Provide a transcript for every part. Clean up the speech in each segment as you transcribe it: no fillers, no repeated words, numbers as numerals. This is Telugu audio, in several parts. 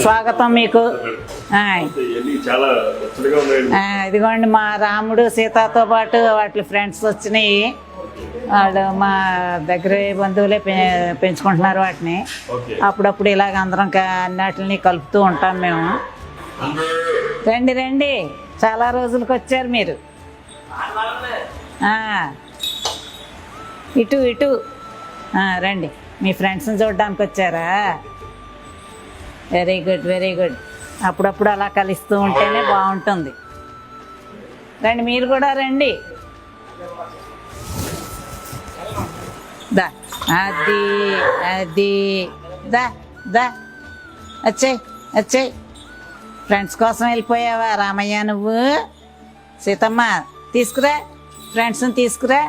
స్వాగతం మీకు. ఇదిగోండి మా రాముడు సీతతో పాటు వాటి ఫ్రెండ్స్ వచ్చినాయి. వాళ్ళు మా దగ్గర బంధువులే పెంచుకుంటున్నారు వాటిని. అప్పుడప్పుడు ఇలాగ అందరం అన్నిటిని కలుపుతూ ఉంటాం మేము. రండి రండి, చాలా రోజులకు వచ్చారు మీరు. ఇటు ఇటు రండి, మీ ఫ్రెండ్స్ని చూడడానికి వచ్చారా? Very good very good. అప్పుడప్పుడు అలా కలుస్తూ ఉంటేనే బాగుంటుంది. రండి, మీరు కూడా రండి. దా అది అది దా దా వచ్చేయ్ వచ్చేయ్. ఫ్రెండ్స్ కోసం వెళ్ళిపోయావా రామయ్య నువ్వు? సీతమ్మ తీసుకురా, ఫ్రెండ్స్ని తీసుకురా.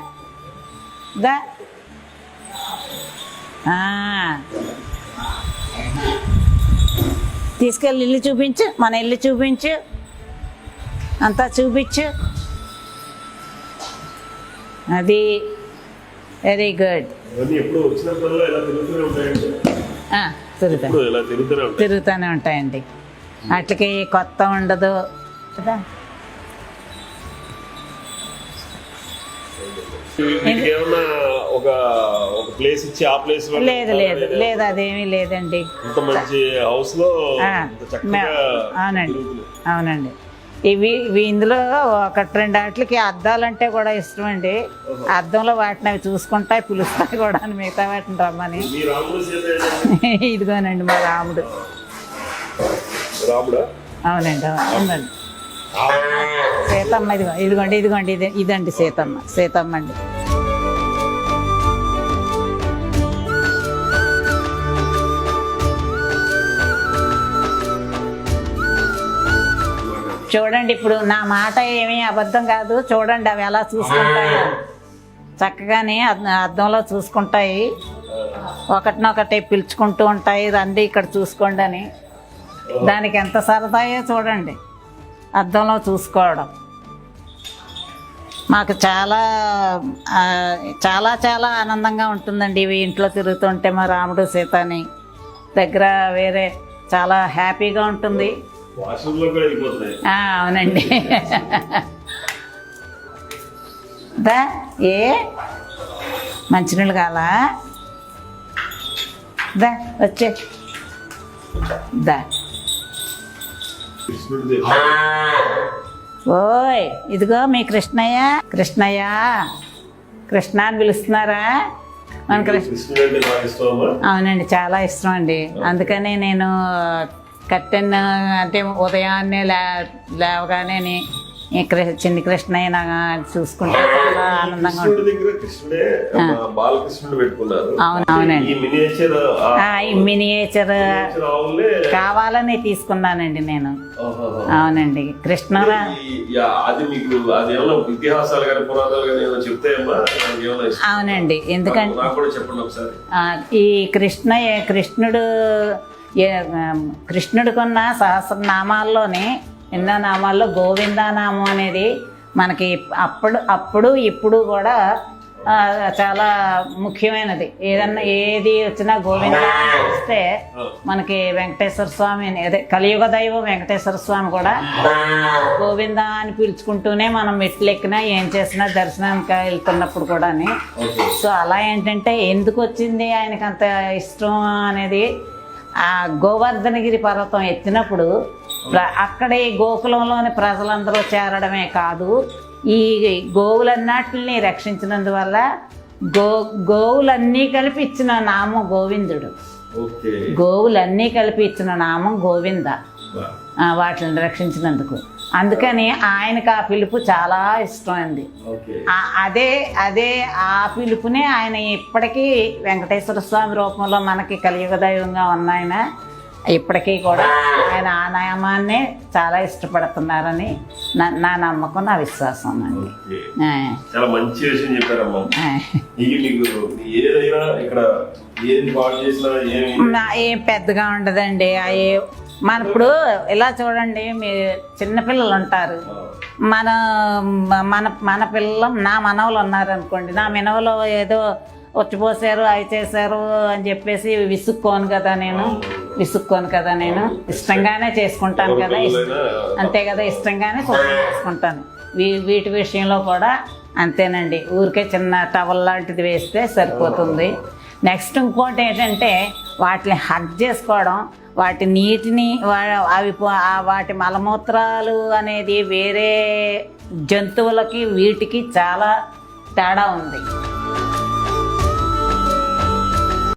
దా తీసుకెళ్ళి ఇల్లు చూపించు, మన ఇల్లు చూపించు, అంతా చూపించు. అది వెరీ గుడ్. తిరుగుతూనే ఉంటాయండి, వాటికి కొత్త ఉండదు కదా. లేదు లేదు లేదు, అదేమీ లేదండి. అవునండి అవునండి. ఇవి ఇందులో ఒకటి రెండు వాటికి అద్దాలంటే కూడా ఇష్టం అండి. అద్దంలో వాటిని అవి చూసుకుంటాయి, పిలుస్తాయి కూడా మిగతా వాటిని రమ్మని. ఇదిగోనండి మా రాముడు. అవునండి అవునండి. సీతమ్మ ఇదిగోండి ఇదిగోండి ఇదండి సీతమ్మ. సీతమ్మ అండి. చూడండి, ఇప్పుడు నా మాట ఏమీ అబద్ధం కాదు. చూడండి అవి ఎలా చూసుకుంటాయి, చక్కగానే అద్దంలో చూసుకుంటాయి. ఒకటినొకటి పిలుచుకుంటూ ఉంటాయి, రండి ఇక్కడ చూసుకోండి అని. దానికి ఎంత సరదాయో చూడండి అద్దంలో చూసుకోవడం. మాకు చాలా చాలా చాలా ఆనందంగా ఉంటుందండి ఇవి ఇంట్లో తిరుగుతుంటే. మా రాముడు సీతని దగ్గర వేరే చాలా హ్యాపీగా ఉంటుంది. అవునండి. దా ఏ మంచినీళ్ళు కావాలా? దా వచ్చే దా. ఓయ్ ఇదిగో మీ కృష్ణయ్య. కృష్ణయ్య కృష్ణ అని పిలుస్తున్నారా? మన అవునండి, చాలా ఇష్టం అండి. అందుకని నేను కట్టెన్ అంటే ఉదయాన్నే లేవగానే చిన్ని కృష్ణయ్య చూసుకుంటే చాలా ఆనందంగా ఉంటుంది. అవునవునండి, ఈ మినియేచర్ కావాలని తీసుకున్నానండి నేను. అవునండి కృష్ణ. అవునండి, ఎందుకంటే ఈ కృష్ణుడికున్న సహస్రనామాల్లోని ఎన్నో నామాల్లో గోవిందనామం అనేది మనకి అప్పుడు ఇప్పుడు కూడా చాలా ముఖ్యమైనది. ఏది వచ్చినా గోవింద వస్తే మనకి వెంకటేశ్వర స్వామి అదే కలియుగ దైవం వెంకటేశ్వర స్వామి కూడా గోవింద అని పిలుచుకుంటూనే మనం మెట్లెక్కినా ఏం చేసినా దర్శనానికి వెళ్తున్నప్పుడు కూడా. సో అలా ఏంటంటే ఎందుకు వచ్చింది ఆయనకి అంత ఇష్టం అనేది, ఆ గోవర్ధనగిరి పర్వతం ఎత్తినప్పుడు అక్కడే గోకులంలోని ప్రజలందరూ చేరడమే కాదు, ఈ గోవులన్నిటిని రక్షించినందువల్ల గోవులన్నీ కలిపి ఇచ్చిన నామం గోవిందుడు. గోవులన్నీ కలిపి ఇచ్చిన నామం గోవింద, వాటిని రక్షించినందుకు. అందుకని ఆయనకు ఆ పిలుపు చాలా ఇష్టం అండి. అదే ఆ పిలుపునే ఆయన ఇప్పటికీ వెంకటేశ్వర స్వామి రూపంలో మనకి కలియుగ దైవంగా ఉన్నాయన ఇప్పటికీ కూడా ఆయన ఆ నామాన్నే చాలా ఇష్టపడుతున్నారని నా నమ్మకం, నా విశ్వాసం అండి. చాలా మంచి విషయం చెప్పారమ్మా. ఏం పెద్దగా ఉండదండి. మన ఇప్పుడు ఇలా చూడండి, మీ చిన్నపిల్లలు ఉంటారు, మన మన మన పిల్లలు నా మనవలు ఉన్నారనుకోండి, నా మనవలో ఏదో వచ్చిపోసారు అవి చేశారు అని చెప్పేసి విసుక్కోను కదా నేను ఇష్టంగానే చేసుకుంటాను కదా అంతే కదా ఇష్టంగానే శుభ్రం చేసుకుంటాను. వీటి విషయంలో కూడా అంతేనండి. ఊరికే చిన్న టవల్ లాంటిది వేస్తే సరిపోతుంది. నెక్స్ట్ ఇంకోటి ఏంటంటే వాటిని హగ్ చేసుకోవడం, వాటి నీటిని వాటి మలమూత్రాలు అనేది వేరే జంతువులకి వీటికి చాలా తేడా ఉంది.